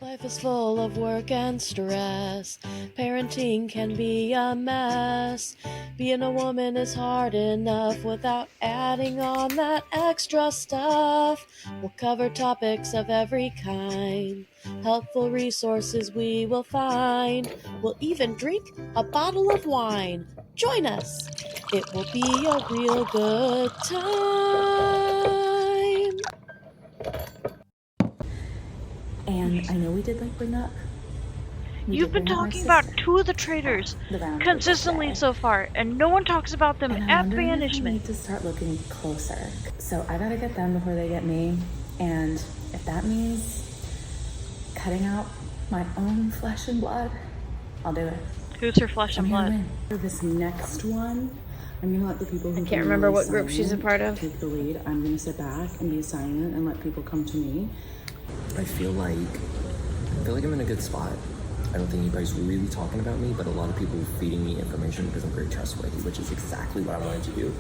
Life is full of work and stress. Parenting can be a mess. Being a woman is hard enough without adding on that extra stuff. We'll cover topics of every kind. Helpful resources we will find. We'll even drink a bottle of wine. Join us. It will be a real good time. And I know we did bring up. You've been talking about two of the traitors consistently so far, and no one talks about them at banishment. I need to start looking closer. So I gotta get them before they get me, and if that means cutting out my own flesh and blood, I'll do it. Who's her flesh and blood? For this next one, I'm gonna let the people who I can't remember what group she's a part of. Take the lead. I'm gonna sit back and be silent and let people come to me. I feel like I'm in a good spot. I don't think anybody's really talking about me, but a lot of people are feeding me information because I'm very trustworthy, which is exactly what I wanted to do.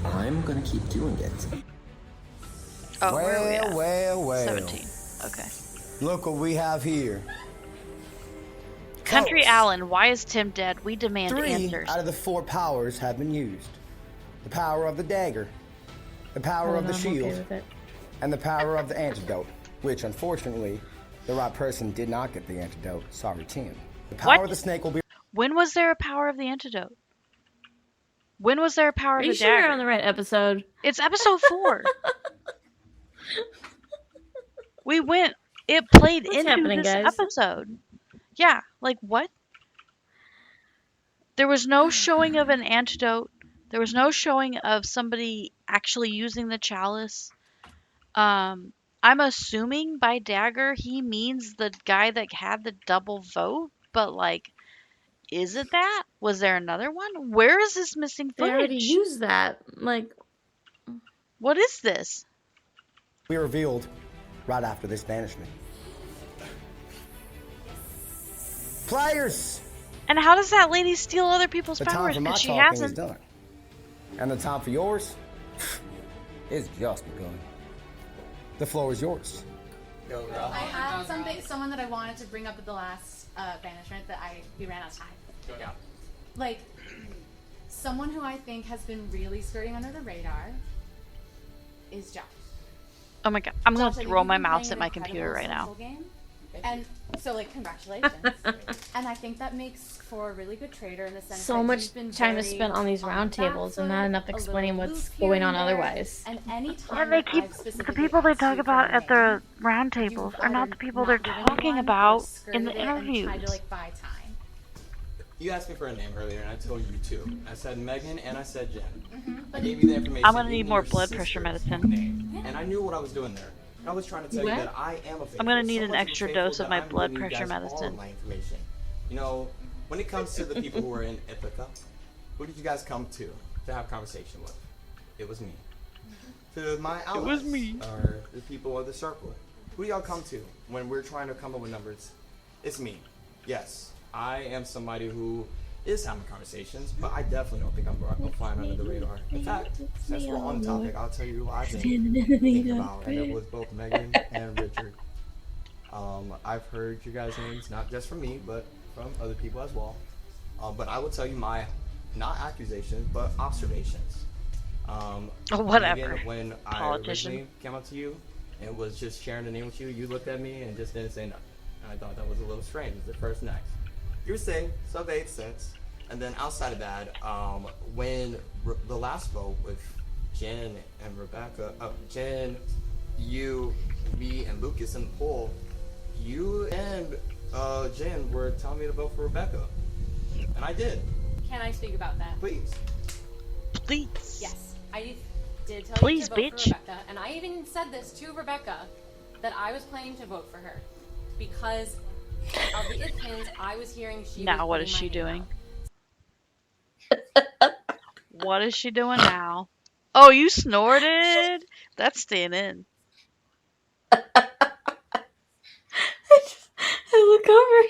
I'm gonna keep doing it. Oh, where are we at? Well. 17. Okay. Look what we have here. Country Folks, Allen, why is Tim dead? We demand 3 answers. out of the 4 powers have been used. The power of the dagger, the power of the shield, and the power of the antidote, which unfortunately, the right person did not get the antidote. Sorry, Tim. The power of the snake will be... When was there a power of the antidote? When was there a power Are of you the sure dagger? you're on the right episode? It's episode 4. It played What's into happening, this guys? episode. Yeah, like what? There was no showing of an antidote. There was no showing of somebody actually using the chalice. I'm assuming by dagger he means the guy that had the double vote, but like, is it that? Was there another one? Where is this missing They already footage? used that. Like, What is this? be revealed right after this banishment. Players! And how does that lady steal other people's The time powers? for my Because she talking is hasn't. done. And the time for yours is just begun. The floor is yours. I have someone that I wanted to bring up at the last banishment that we ran out of time. Yeah. Like, someone who I think has been really skirting under the radar is Josh. Oh my god, I'm gonna Josh, throw you've my been mouse playing at an my computer right incredible now. social game. And so, like, congratulations. And I think that makes for a really good trader in the sense so that much you've been time is very spent on these on round the back tables and foot, not enough a explaining little what's loose here going on and there. otherwise. And any time And they that keep I've the specifically people they asked talk you for about a at the name, round you've tables are not the either people they're not given talking one or about in skirted the it and tried interviews. to, like, buy time. You asked me for a name earlier, and I told you 2. I said Megan and I said Jen. I But gave you the information. I'm gonna need even more your blood sister's pressure medicine. name. And I knew what I was doing there. I was trying to tell you What? that I am a faithful. I'm gonna need so an much of a extra faithful dose of that my I'm blood giving you pressure guys all medicine. of my information. You know, when it comes to the people who are in Ithaca, who did you guys come to have conversation with? It was me. To my allies, was me. or the people of the circle. Who do y'all come to when we're trying to come up with numbers? It's me. Yes, I am somebody who is having conversations, but I definitely don't think I'm flying under the radar. In fact, since we're on topic, I'll tell you who I've been thinking about, and it was both Megan and Richard. I've heard you guys' names, not just from me, but from other people as well. But I will tell you my, not accusations, but observations. Whatever. Megan, when I Politician. originally came up to you and was just sharing the name with you, you looked at me and just didn't say nothing. And I thought that was a little strange. It's the first next. You were saying, so it made sense. And then outside of that, when the last vote with Jen and Rebecca, Jen, you, me, and Lucas in the poll, you and Jen were telling me to vote for Rebecca. And I did. Can I speak about that? Please. Please. Yes, I did tell Please, you to vote bitch. for Rebecca, and I even said this to Rebecca, that I was planning to vote for her because of the opinions I was hearing she was Now what putting is she my name doing? out. What is she doing now? Oh, you snorted? That's staying in. I look over.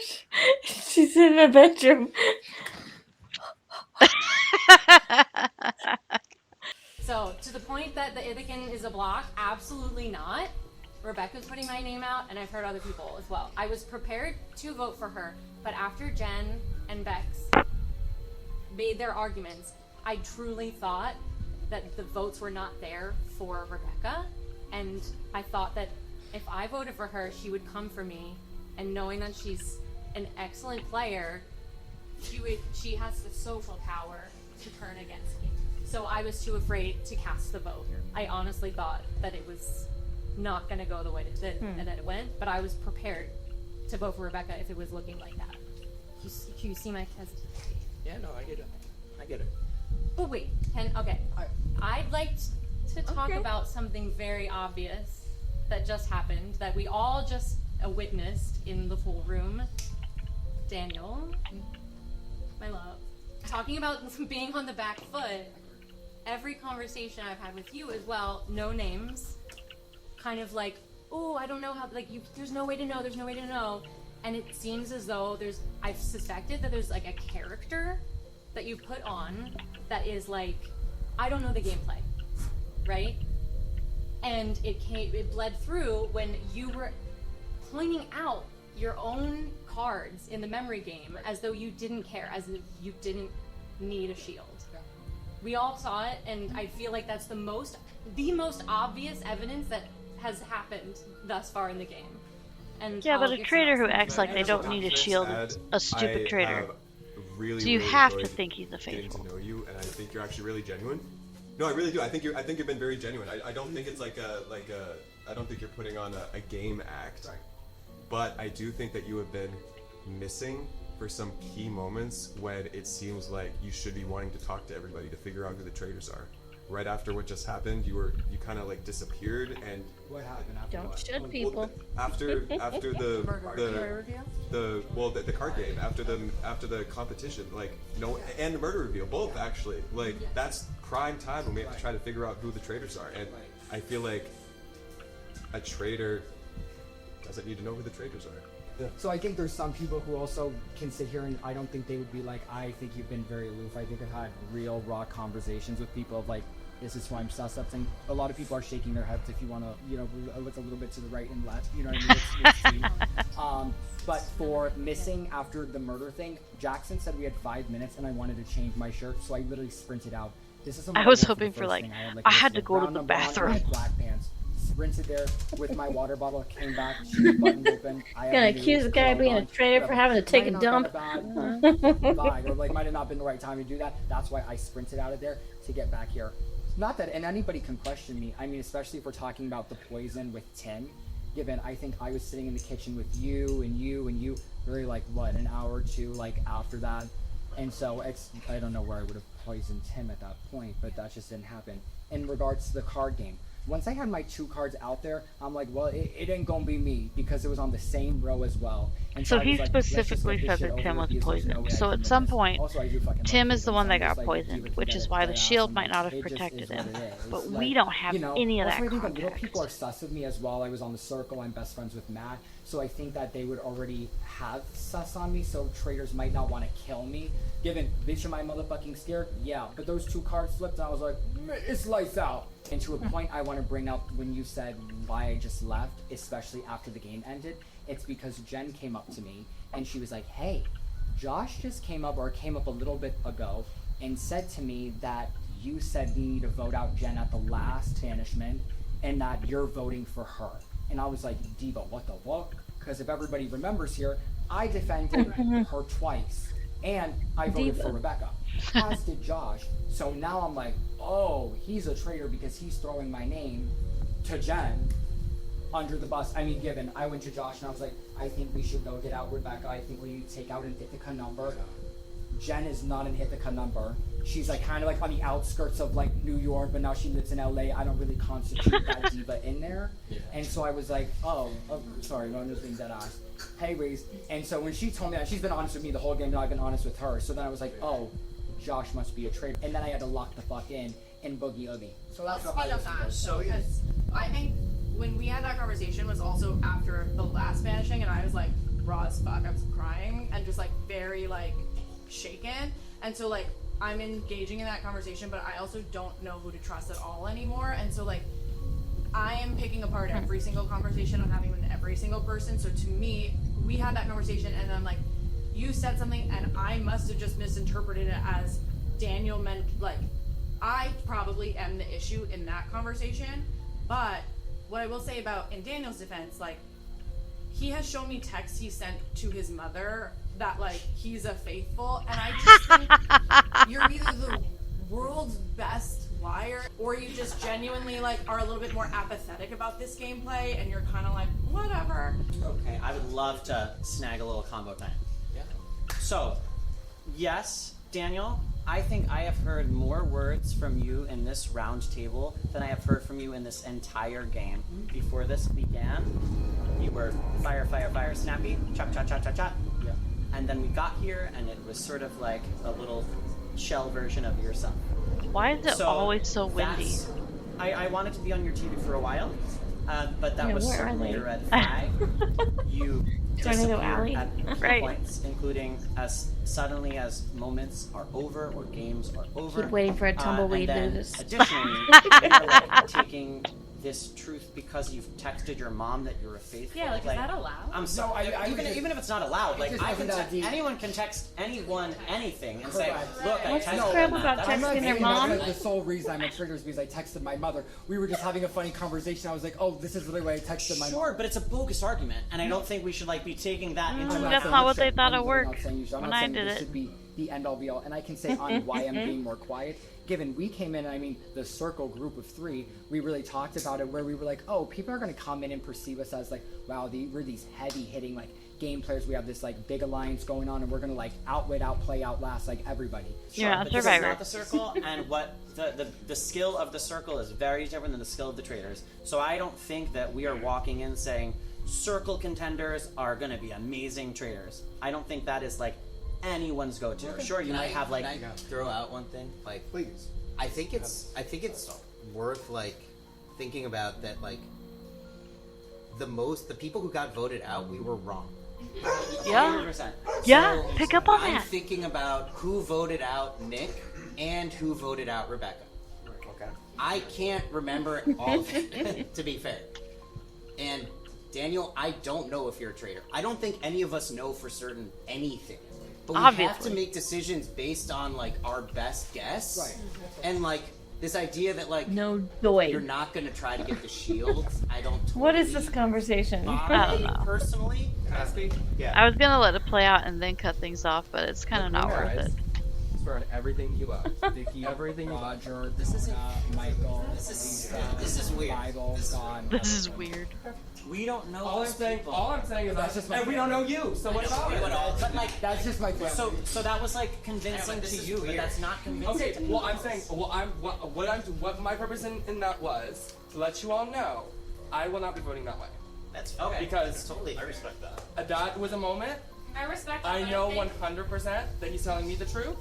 She's in her bedroom. So, to the point that the Ithacan is a block, absolutely not. Rebecca's putting my name out, and I've heard other people as well. I was prepared to vote for her, but after Jen and Bex made their arguments, I truly thought that the votes were not there for Rebecca, and I thought that if I voted for her, she would come for me, and knowing that she's an excellent player, she has the social power to turn against me. So I was too afraid to cast the vote. I honestly thought that it was not going to go the way that it went, but I was prepared to vote for Rebecca if it was looking like that. Do you see my hesitancy? Yeah, no, I get it. But wait, I'd like to talk about something very obvious that just happened, that we all just witnessed in the pool room. Daniel, my love, talking about being on the back foot. Every conversation I've had with you as well, no names, kind of like, oh, I don't know how, like, there's no way to know. And it seems as though I've suspected that there's like a character that you put on that is like, I don't know the gameplay, right? And it bled through when you were pointing out your own cards in the memory game as though you didn't care, as if you didn't need a shield. We all saw it, and I feel like that's the most obvious evidence that has happened thus far in the game. And yeah, but a traitor who acts like they don't need a shield is a stupid traitor. So you have to think he's a faithful. Getting to know you, and I think you're actually really genuine. No, I really do. I think you've been very genuine. I don't think it's I don't think you're putting on a game act. But I do think that you have been missing for some key moments when it seems like you should be wanting to talk to everybody to figure out who the traitors are. Right after what just happened, you kind of like disappeared, and what happened after? Don't what? shoot people. After the card game, after the competition, like and the murder reveal, both actually, like that's prime time when we have to try to figure out who the traitors are, and I feel like a traitor doesn't need to know who the traitors are. Yeah. So I think there's some people who also can sit here, and I don't think they would be like, I think you've been very aloof. I think I've had real raw conversations with people of like, this is why I'm sus up. And a lot of people are shaking their heads if you want to, look a little bit to the right and left. You know what I mean? But for missing after the murder thing, Jackson said we had 5 minutes, and I wanted to change my shirt, so I literally sprinted out. This is I was hoping for like, I had to go to the bathroom. I had black pants. Sprinted there with my water bottle, came back, she was buttoned open. Gonna accuse the guy of being a traitor for having to take a dump. Vibe, or like might have not been the right time to do that. That's why I sprinted out of there to get back here. Not that, and anybody can question me. I mean, especially if we're talking about the poison with Tim. Given I think I was sitting in the kitchen with you, really like what, an hour or two like after that, and so I don't know where I would have poisoned Tim at that point, but that just didn't happen. In regards to the card game. Once I had my 2 cards out there, I'm like, well, it ain't gonna be me because it was on the same row as well. And so he specifically said that Tim was poisoned. So at some point, Tim is the one that got poisoned, which is why the shield might not have protected him. But we don't have any of that context. context. Little people are sus of me as well. I was on the circle. I'm best friends with Matt. So I think that they would already have sus on me, so traitors might not want to kill me. Given, bitch, am I motherfucking scared? Yeah. But those 2 cards flipped, and I was like, it's lights out. And to a point I want to bring up when you said why I just left, especially after the game ended, it's because Jen came up to me and she was like, hey, Josh just came up a little bit ago and said to me that you said we need to vote out Jen at the last banishment and that you're voting for her. And I was like, Diva, what the fuck? Because if everybody remembers here, I defended her twice and I voted for Rebecca, as did Josh. So now I'm like, oh, he's a traitor because he's throwing my name to Jen under the bus. I mean, given I went to Josh and I was like, I think we should go get out Rebecca. I think we need to take out an Ithaca number. Jen is not an Ithaca number. She's like kind of like on the outskirts of like New York, but now she lives in LA. I don't really constitute that diva in there. And so I was like, oh sorry, no, I'm just being dead ass. Hey, Reese. And so when she told me that, she's been honest with me the whole game, and I've been honest with her. So then I was like, oh, Josh must be a traitor. And then I had to lock the fuck in Boogie Oogie. So that's what I was that. So because I think when we had that conversation was also after the last banishing, and I was like raw as fuck. I was crying and just like very like shaken. And so like I'm engaging in that conversation, but I also don't know who to trust at all anymore. And so like I am picking apart every single conversation I'm having with every single person. So to me, we had that conversation, and I'm like, you said something, and I must have just misinterpreted it as Daniel meant, like, I probably am the issue in that conversation. But what I will say about, in Daniel's defense, like, he has shown me texts he sent to his mother that, like, he's a faithful, and I just think you're either the world's best liar, or you just genuinely, like, are a little bit more apathetic about this gameplay, and you're kind of like, whatever. Okay, I would love to snag a little combo time. Yeah. So, yes, Daniel, I think I have heard more words from you in this round table than I have heard from you in this entire game. Before this began, you were fire, fire, fire, snappy, chop, chop, chop, chop, chop. Yeah. And then we got here, and it was sort of like a little shell version of yourself. Why is it always so windy? I wanted to be on your TV for a while, but that was certainly a red flag. You disappeared at points, including as suddenly as moments are over or games are over. Keep waiting for a tumbleweed and then, news. Additionally, you're like taking this truth because you've texted your mom that you're a faithful. Yeah, like, is that allowed? I'm sorry. Even if it's not allowed, like anyone can text anyone anything and say, "Look, I texted them." I'm not saying that's the sole reason I'm in triggers because I texted my mother. We were just having a funny conversation. I was like, "Oh, this is really why I texted my mom." Sure, but it's a bogus argument, and I don't think we should like be taking that into account. That's not what they thought at work when I did this it. should be the end all be all, and I can say on why I'm being more quiet. Given we came in, I mean, the circle group of three, we really talked about it where we were like, oh, people are going to come in and perceive us as like, wow, we're these heavy hitting like game players. We have this like big alliance going on, and we're going to like outwit, outplay, outlast like everybody. Sure, Yeah, but Survivor. this is not the circle, and what the skill of the circle is very different than the skill of the traders. So I don't think that we are walking in saying circle contenders are going to be amazing traders. I don't think that is like anyone's go-to. Okay. Sure, you might have like. Can I throw out one thing? Like, please. I think it's worth like thinking about that. Like, the people who got voted out, we were wrong. Yeah. 100%. Yeah, pick up on I'm that. thinking about who voted out Nick and who voted out Rebecca. Okay. I can't remember all of it, to be fair. And Daniel, I don't know if you're a traitor. I don't think any of us know for certain anything. But we have to Obviously. make decisions based on like our best guess. Right. And like this idea that like No doy. you're not gonna try to get the shield. I don't totally What is this conversation? I don't know. personally. Yeah. I was gonna let it play out and then cut things off, but it's kind of not worth it. Swear on everything you love. Vicky, everything you love. Roger, Michael, This is weird. Bible, God. This is weird. We don't know. All I'm saying is That's just my and we don't know you. So what about it? But like, That's just my family. so that was like convincing to you, but that's not convincing. Okay, to me. well I'm saying, what my purpose in that was to let you all know, I will not be voting that way. That's Okay. Because totally. I respect that. That was a moment. I respect that. I but know think- 100% that he's telling me the truth.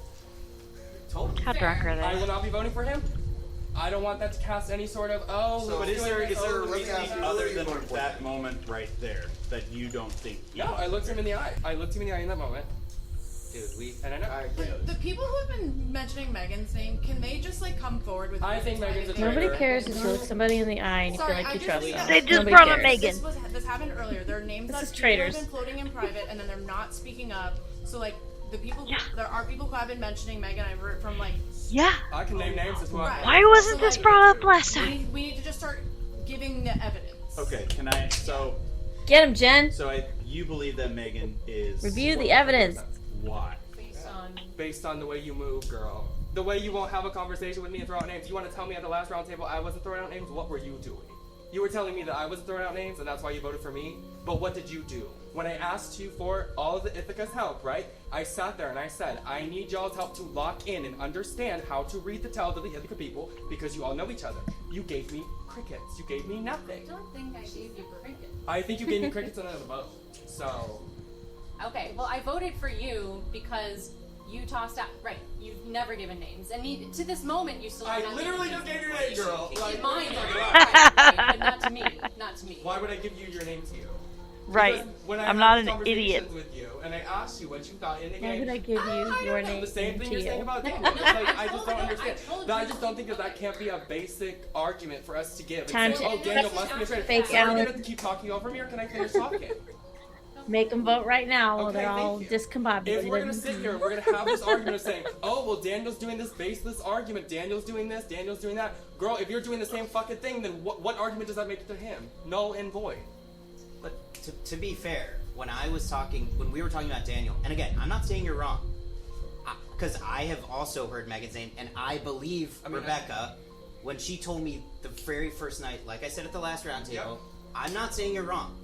Totally. How drunk are I they? will not be voting for him. I don't want that to cast any sort of But is there a reasoning other than that? that moment right there that you don't think? No, I looked him in the eye. I looked him in the eye in that moment. Dude, And I know. The people who have been mentioning Megan's name, can they just like come forward with? I think Megan's a traitor. Nobody cares if you look somebody in the eye and you feel Sorry, like I you just trust think them. that- They just Nobody brought up cares. Megan. This happened earlier. There are names This that is people traitors. have been floating in private, and then they're not speaking up. So like the people, there are people who have been mentioning Megan. I've heard from like. Yeah. I can name names as well. Right. Why wasn't So, this like, brought up last we time? need, we need to just start giving the evidence. Okay, can I? So Get him, Jen. you believe that Megan is Review the evidence. why? Based on the way you move, girl. The way you won't have a conversation with me and throw out names. You want to tell me at the last round table I wasn't throwing out names? What were you doing? You were telling me that I wasn't throwing out names and that's why you voted for me. But what did you do? When I asked you for all of the Ithaca's help, right? I sat there and I said, I need y'all's help to lock in and understand how to read the tell of the Ithaca people because you all know each other. You gave me crickets. You gave me nothing. I don't think I gave you crickets. I think you gave me crickets under the vote. So. Okay, well, I voted for you because you tossed out. Right, you've never given names, and to this moment, you still. I have not literally given just gave your name, girl. names. Like, Mine, oh my right, God. but not to me. Not to me. Why would I give you your name to you? Right. Because when I I'm had not these an idiot. conversations with you, and I asked you what you thought in the Why game. would I give you your name The same thing to you're saying you? about Daniel. It's like, I just don't understand. I just don't think that can't be a basic argument for us to give. And Time say, to- oh, Daniel must be a traitor. Fake So are you Alan. going to keep talking over me, or can I finish talking? Make them vote right now. Okay, They're all thank you. discombobulated. If we're gonna sit here, we're gonna have this argument of saying, oh, well, Daniel's doing this baseless argument, Daniel's doing this, Daniel's doing that. Girl, if you're doing the same fucking thing, then what argument does that make to him? Null and void. But to be fair, when we were talking about Daniel, and again, I'm not saying you're wrong, because I have also heard Megan's name, and I believe Rebecca, when she told me the very first night, like I said at the last round table, I'm not saying you're wrong,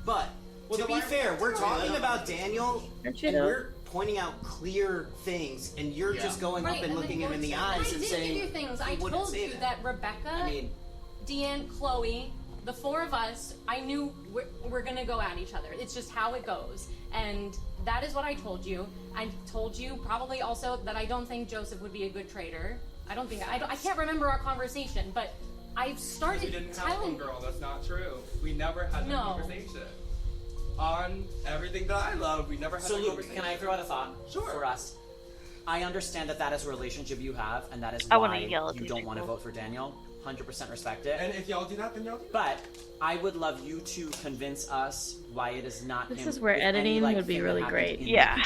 but to be fair, we're talking about Daniel, and we're pointing out clear things, and you're just going up and looking him in the eyes and saying, I did give you things. I "You wouldn't told say you that Rebecca, Deanne, Chloe, the four of us, I knew we're gonna go at each other. It's just how it goes. And that is what I told you. I told you probably also that I don't think Joseph would be a good traitor. I can't remember our conversation, but I've started We didn't have telling one, girl. That's not true. We never had that conversation. On everything that I love, we never had So that Luke, conversation. can I throw out a thought for us? I understand that is a relationship you have, and that is I why wanna yell at you these don't want to people. vote for Daniel. 100% respect it. And if y'all do that, then y'all do that. But I would love you to convince us why it is not This him. is where if any, editing like, would be thing that really happens great. in Yeah.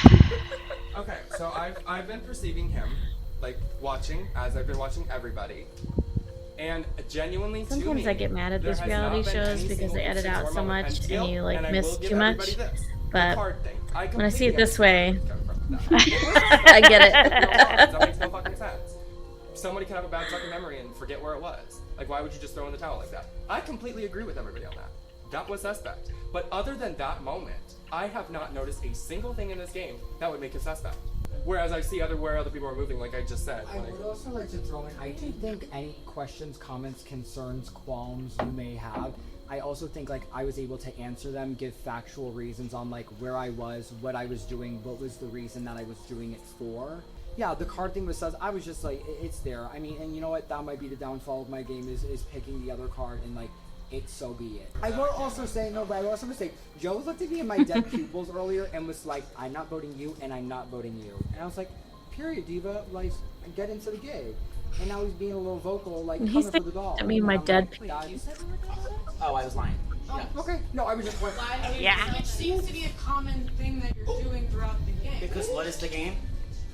Okay, so I've been perceiving him, like watching as I've been watching everybody, and genuinely Sometimes to me, I get mad at there these has reality not been shows any because single they edit instance out or so moment much until, and you like and I miss will give too much. everybody this, the But card thing. when I see it completely this way, understand. I get it. That makes no fucking sense. Somebody can have a bad fucking memory and forget where it was. Like, why would you just throw in the towel like that? I completely agree with everybody on that. That was suspect. But other than that moment, I have not noticed a single thing in this game that would make it suspect. Whereas I see where other people are moving, like I just said. I would also like to throw in, I do think any questions, comments, concerns, qualms you may have, I also think like I was able to answer them, give factual reasons on like where I was, what I was doing, what was the reason that I was doing it for. Yeah, the card thing was sus. I was just like, it's there. I mean, and you know what? That might be the downfall of my game is picking the other card and like, it's so be it. I will also say, no, but I will also say, Joe looked at me in my dead pupils earlier and was like, I'm not voting you and I'm not voting you. And I was like, period, Diva, like, get into the gig. And now he's being a little vocal, like, And coming he's for the doll. I mean, my dead. Oh, I was lying. Oh, okay. No, I was just like, Yeah. Which seems to be a common thing that you're doing throughout the game. Because what is the game?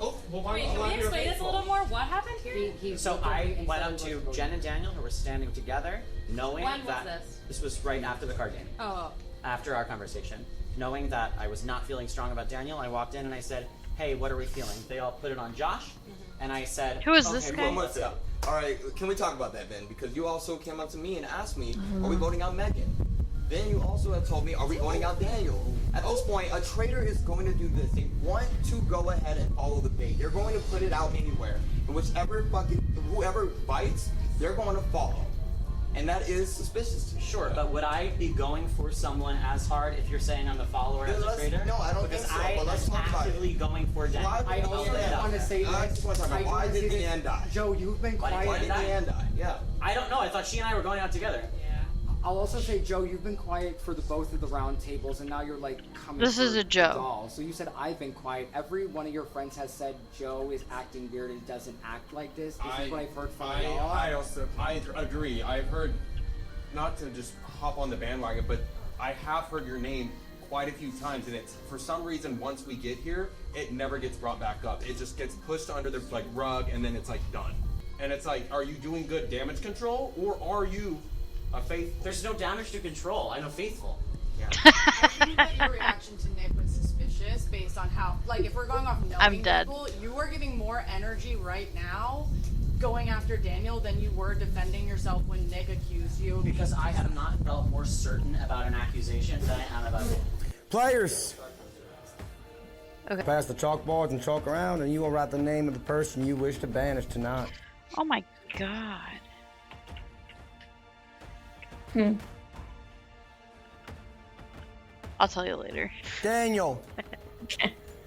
Oh, well, why Wait, can we explain this a little more? What happened here? So I went up to Jen and Daniel, who were standing together, knowing When was that this? was right after the card game. Oh. After our conversation, knowing that I was not feeling strong about Daniel, I walked in and I said, "Hey, what are we feeling?" They all put it on Josh, and I said, Who is okay, this cool, guy? let's go. All right, can we talk about that then? Because you also came up to me and asked me, are we voting out Megan? Then you also have told me, are we voting out Daniel? At this point, a traitor is going to do this. They want to go ahead and follow the bait. They're going to put it out anywhere. And whoever bites, they're going to follow. And that is suspicious to me. Sure, but would I be going for someone as hard if you're saying I'm the follower as a traitor? No, I don't because think so, I but let's am talk about it. actively going for Daniel. I also want to say I just want to talk about why did Deanne die? Joe, you've been quiet. Why did Deanne die? Yeah. I don't know. I thought she and I were going out together. I'll also say, Joe, you've been quiet for the both of the round tables, and now you're like coming. This is for a Joe. the doll. So you said I've been quiet. Every one of your friends has said Joe is acting weird and doesn't act like this. This is what I've heard from y'all. I agree. I've heard, not to just hop on the bandwagon, but I have heard your name quite a few times, and it's for some reason once we get here, it never gets brought back up. It just gets pushed under the like rug, and then it's like done. And it's like, are you doing good damage control, or are you a faithful? There's no damage to control. I'm a faithful. Yeah. I think that your reaction to Nick was suspicious based on how, like, if we're going off knowing I'm dead. people, you are giving more energy right now going after Daniel than you were defending yourself when Nick accused you. Because I have not felt more certain about an accusation than I am about it. Players, Okay. pass the chalkboards and chalk around, and you will write the name of the person you wish to banish tonight. Oh my god. I'll tell you later. Daniel,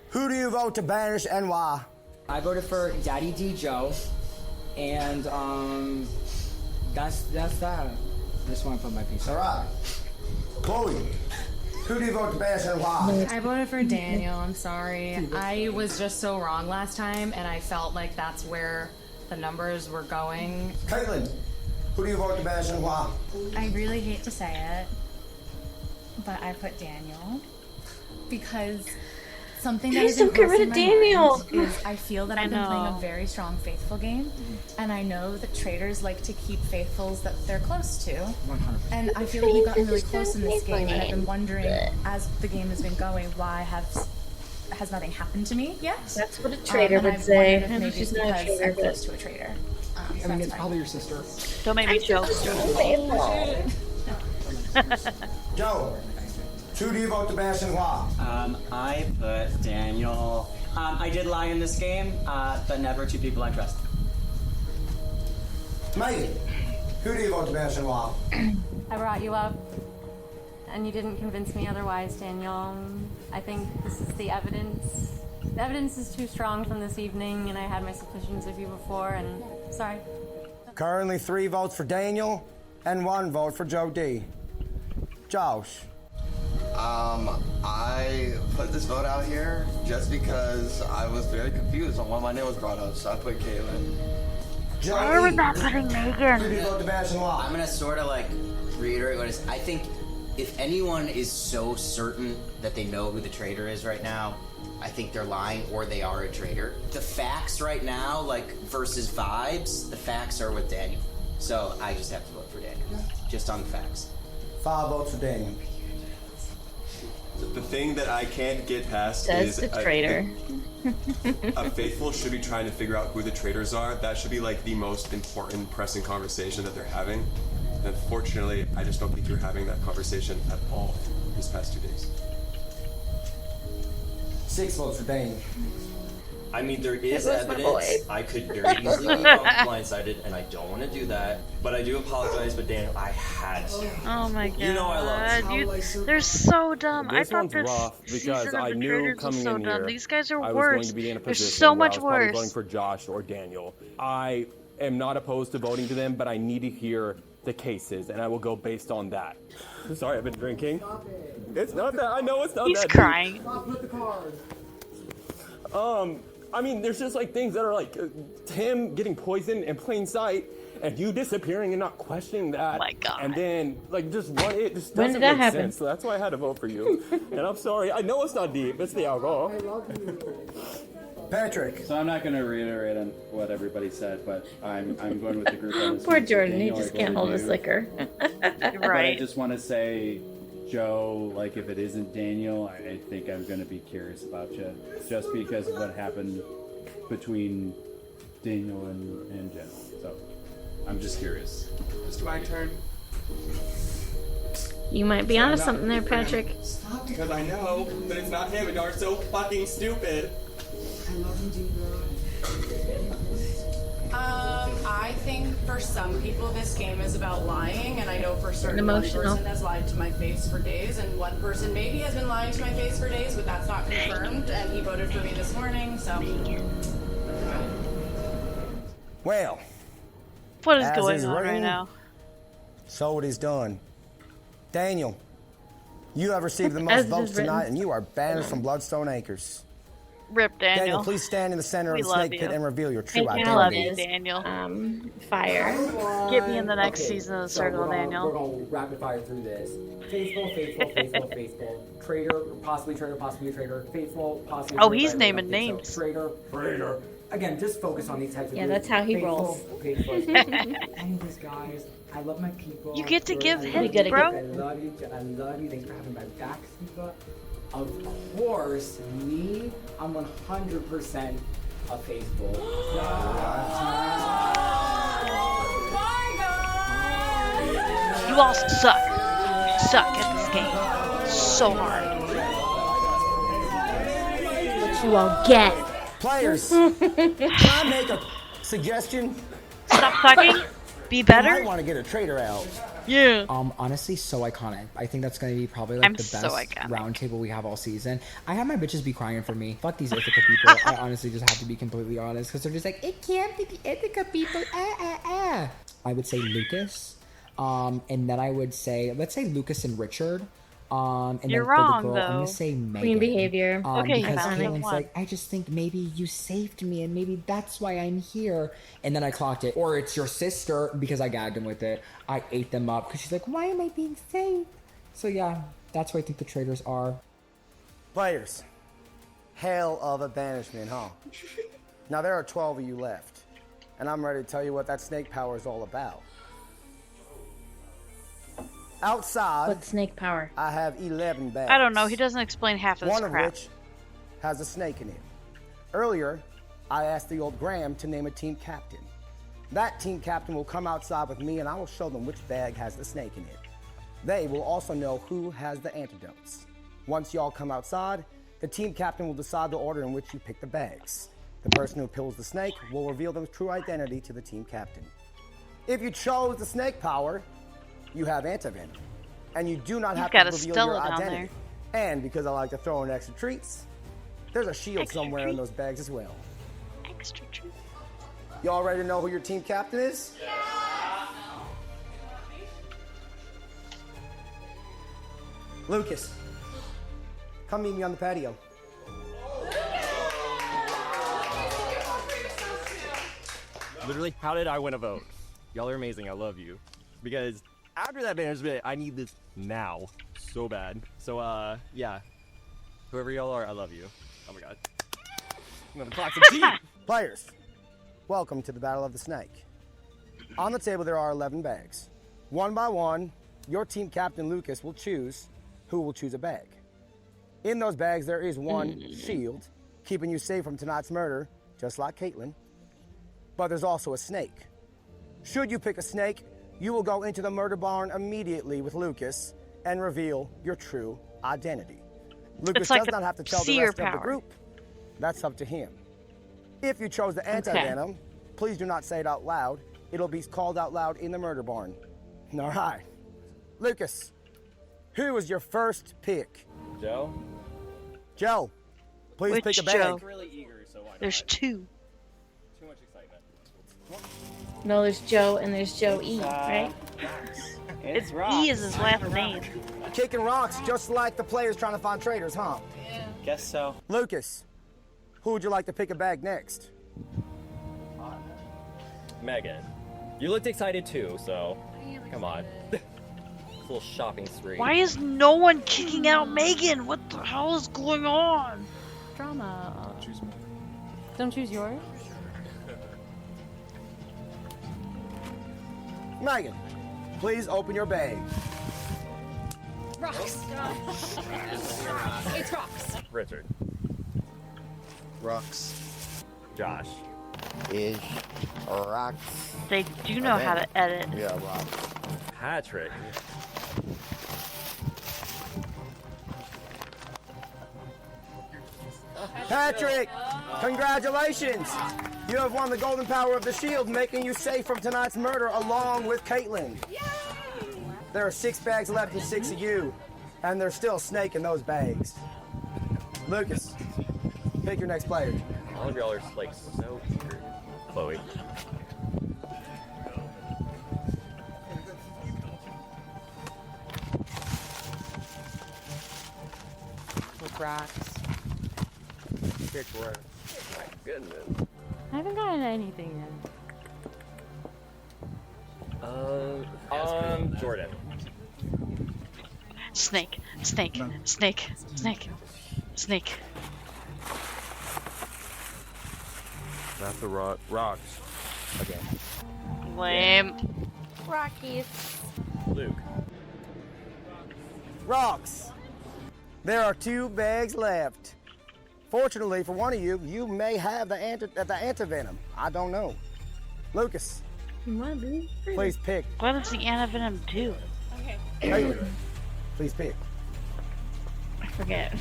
who do you vote to banish and why? I voted for Daddy D Joe, and that's that. I just want to put my piece. All right. Chloe, Who do you vote to bash and why? I voted for Daniel. I'm sorry. I was just so wrong last time, and I felt like that's where the numbers were going. Caitlin, who do you vote to bash and why? I really hate to say it, but I put Daniel because something that Please has been don't get rid crossing of my Daniel. mind is I feel that I've been playing a know. very strong faithful game, and I know that traders like to keep faithfuls that they're close to. 100%. And I feel like we've gotten really close in this game, and I've been wondering, as the game has been going, why has nothing happened to me yet? That's what a trader and would I've say. wondered if maybe She's it's not a because trader, I'm close to a trader. So I mean, that's it's fine. probably your sister. Don't make me joke. Joe, who do you vote to bash and why? I put Daniel. I did lie in this game, but never two people I trust. Megan, who do you vote to bash and why? I brought you up, and you didn't convince me otherwise, Daniel. I think this is the evidence. The evidence is too strong from this evening, and I had my suspicions of you before, and sorry. Currently 3 votes for Daniel and 1 vote for Joe D. Josh. I put this vote out here just because I was very confused on why my name was brought up, so I put Caitlin. Why are we not putting Megan? Who do you vote to bash and why? I'm gonna sort of like reiterate what I think if anyone is so certain that they know who the traitor is right now, I think they're lying or they are a traitor. The facts right now, like versus vibes, the facts are with Daniel. So I just have to vote for Daniel, just on the facts. 5 votes for Daniel. The thing that I can't get past Says is the traitor. a faithful should be trying to figure out who the traitors are. That should be like the most important, pressing conversation that they're having. And unfortunately, I just don't think you're having that conversation at all these past 2 days. 6 votes for Daniel. I mean, there is That was my evidence. boy. I could very easily be blindsided, and I don't want to do that. But I do apologize, but Daniel, I had to. Oh my god. You know I love you. They're so dumb. I This thought one's this rough because season I of the knew Traders was coming so in dumb. here These guys are I was worse. going to be in a They're position so where much I was probably worse. voting for Josh or Daniel. I am not opposed to voting to them, but I need to hear the cases, and I will go based on that. Sorry, I've been drinking. It's not that. I know it's not He's that. crying. I mean, there's just like things that are like him getting poisoned in plain sight, and you disappearing and not questioning that. Oh my God. And then like just one, it just When doesn't did that make happen? sense. So that's why I had to vote for you. And I'm sorry. I know it's not deep. It's the alcohol. Patrick. So I'm not going to reiterate on what everybody said, but I'm going with the group on this Poor one. So Jordan, he Daniel, just I can't voted hold his you. liquor. But I Right. just want to say, Joe, like if it isn't Daniel, I think I'm going to be curious about you, just because of what happened between Daniel and Jen. So I'm just curious. Just My turn. You might be onto something there, Patrick. Stop, because I know that it's not him and y'all are so fucking stupid. I think for some people this game is about lying, and I know for certain one Emotional. person has lied to my face for days, and one person maybe has been lying to my face for days, but that's not confirmed, and he voted for me this morning, so. Well, What is as going is on right written, now? so it is done. Daniel, you have received the As most it is votes written. tonight, and you are banished from Bloodstone Acres. Rip Daniel. Daniel, please stand in the center We of the love snake pit you. and reveal your true Thank you. I love identity. you, Daniel. Fire. Get me in the next season of the so Circle, we're gonna, Daniel. We're going to rapid fire through this. Faithful, faithful, faithful, faithful. Traitor, possibly a traitor. Faithful, possibly a Oh, traitor, he's but I naming don't think names. so. Traitor. Again, just focus on these types of Yeah, groups. that's how he Faithful, rolls. Faithful. Anyways, guys, I love my people. You get to give I hints, love you, bro. I love you. I love you. Thanks for having my back, Steve. Of course, me, I'm 100% a faithful. You all suck. You suck at this game. So hard. What you all get. Players, can I make a suggestion? Stop talking. Be You better. might want to get a traitor out. Yeah. Honestly, so iconic. I think that's gonna be probably like I'm the so best iconic. round table we have all season. I have my bitches be crying for me. Fuck these Ithaca people. I honestly just have to be completely honest because they're just like, it can't be the Ithaca people. I would say Lucas, and then I would say, let's say Lucas and Richard. And You're then for wrong, the girl, I'm though. gonna say Megan. Queen behavior. Okay, because fine. Caitlin's One. like, I just think maybe you saved me, and maybe that's why I'm here. And then I clocked it, or it's your sister because I gagged him with it. I ate them up because she's like, why am I being saved? So yeah, that's what I think the traitors are. Players, hell of a banishment, huh? Now there are 12 of you left, and I'm ready to tell you what that snake power is all about. Outside, What's snake power? I have 11 bags. I don't know. He doesn't explain half of this One crap. of which has a snake in it. Earlier, I asked the old Graham to name a team captain. That team captain will come outside with me and I will show them which bag has the snake in it. They will also know who has the antidotes. Once y'all come outside, the team captain will decide the order in which you pick the bags. The person who pulls the snake will reveal their true identity to the team captain. If you chose the snake power, you have antivenom, and you do not have to got a reveal Stella your down identity. And because I like to throw in extra treats, there's a shield somewhere in those bags as well. Extra treat. Y'all ready to know who your team captain is? Yeah. Lucas, come meet me on the patio. Literally, how did I win a vote? Y'all are amazing. I love you. Because after that banishment, I need this now so bad. So, yeah. Whoever y'all are, I love you. Oh my god. I'm gonna clock some teeth. Players, welcome to the Battle of the Snake. On the table, there are 11 bags. One by one, your team captain, Lucas, will choose who will choose a bag. In those bags, there is one shield, keeping you safe from tonight's murder, just like Caitlin. But there's also a snake. Should you pick a snake, you will go into the murder barn immediately with Lucas and reveal your true identity. Lucas like does not have to tell the seer rest of the power. group. That's up to him. If you chose the antivenom, please do not say it out loud. It'll be called out loud in the murder barn. All right. Lucas, who was your first pick? Joe? Joe, please Which pick a bag. Joe? Really eager, so why not? There's two. Too much excitement. No, there's Joe and there's Joe E, right? It's E is his last name. Kicking rocks just like the players trying to find traitors, huh? Guess so. Lucas, who would you like to pick a bag next? Megan. You looked excited too, so come on. It's a little shopping spree. Why is no one kicking out Megan? What the hell is going on? Drama. Don't choose yours. Megan, please open your bag. Rocks. It's rocks. Richard. Rocks. Josh. Ish. Rocks. They do know how to edit. Yeah, rocks. Patrick. Patrick, congratulations! You have won the golden power of the shield, making you safe from tonight's murder along with Caitlin. There are 6 bags left and 6 of you, and there's still a snake in those bags. Lucas, pick your next player. All of y'all are like so eager. Chloe. With rocks. Pick right. My goodness. I haven't gotten anything yet. Jordan. Snake, snake, snake, snake, snake. Not the rocks. Again. Lame. Rockies. Luke. Rocks. There are 2 bags left. Fortunately for one of you, you may have the antivenom. I don't know. Lucas, please pick. What does the antivenom do? Okay. Caitlin, please pick. I forget.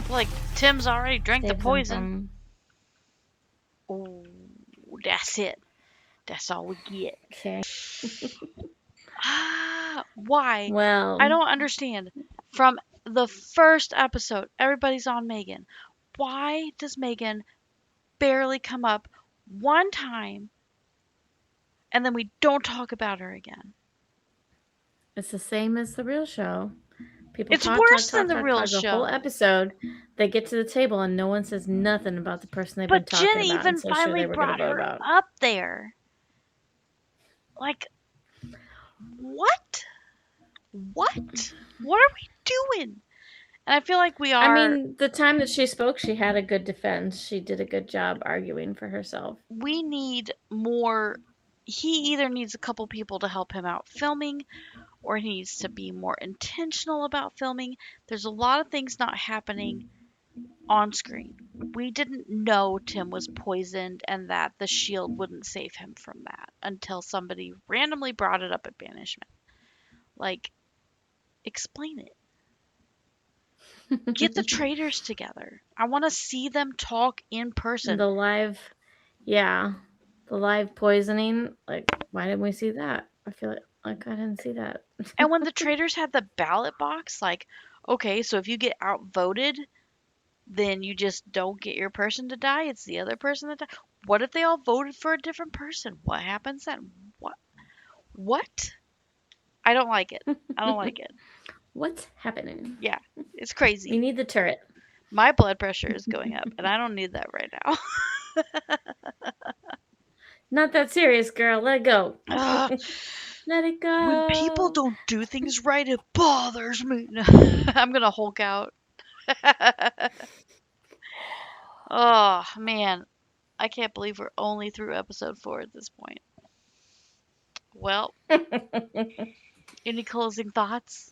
Like Tim's already drank the Save them poison. Oh, that's it. That's all we get. Okay. Why? Well, I don't understand. From the first episode, everybody's on Megan. Why does Megan barely come up one time and then we don't talk about her again? it's the same as the real show. People It's talk, worse talk, than talk, the talk, real talk the whole show. episode. They get to the table and no one says nothing about the person they've been But Jen talking about even and so sure finally they were going to brought vote her about. up there. Like, what? What? What are we doing? And I feel like we I are. mean, the time that she spoke, she had a good defense. She did a good job arguing for herself. We need more. He either needs a couple people to help him out filming, or he needs to be more intentional about filming. There's a lot of things not happening on screen. We didn't know Tim was poisoned and that the shield wouldn't save him from that until somebody randomly brought it up at banishment. Like, explain it. Get the traitors together. I want to see them talk in person. The live, yeah, the live poisoning. Like, why didn't we see that? I feel like I didn't see that. And when the traitors had the ballot box, like, okay, so if you get outvoted, then you just don't get your person to die. It's the other person that died. What if they all voted for a different person? What happens then? What? What? I don't like it. I don't like it. What's happening? Yeah, it's We crazy. need the turret. My blood pressure is going up, and I don't need that right now. Not that serious, girl. Let it go. Ugh. Let it go. When people don't do things right, it bothers me. I'm gonna Hulk out. Oh man, I can't believe we're only through episode 4 at this point. Well, any closing thoughts?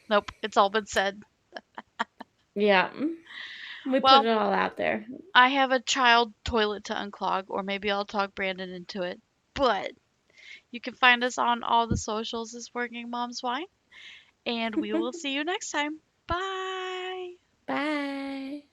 Nope, it's all been said. Yeah. We put Well, it all out there. I have a child toilet to unclog, or maybe I'll talk Brandon into it. But you can find us on all the socials as Working Moms Whine, and we will see you next time. Bye. Bye.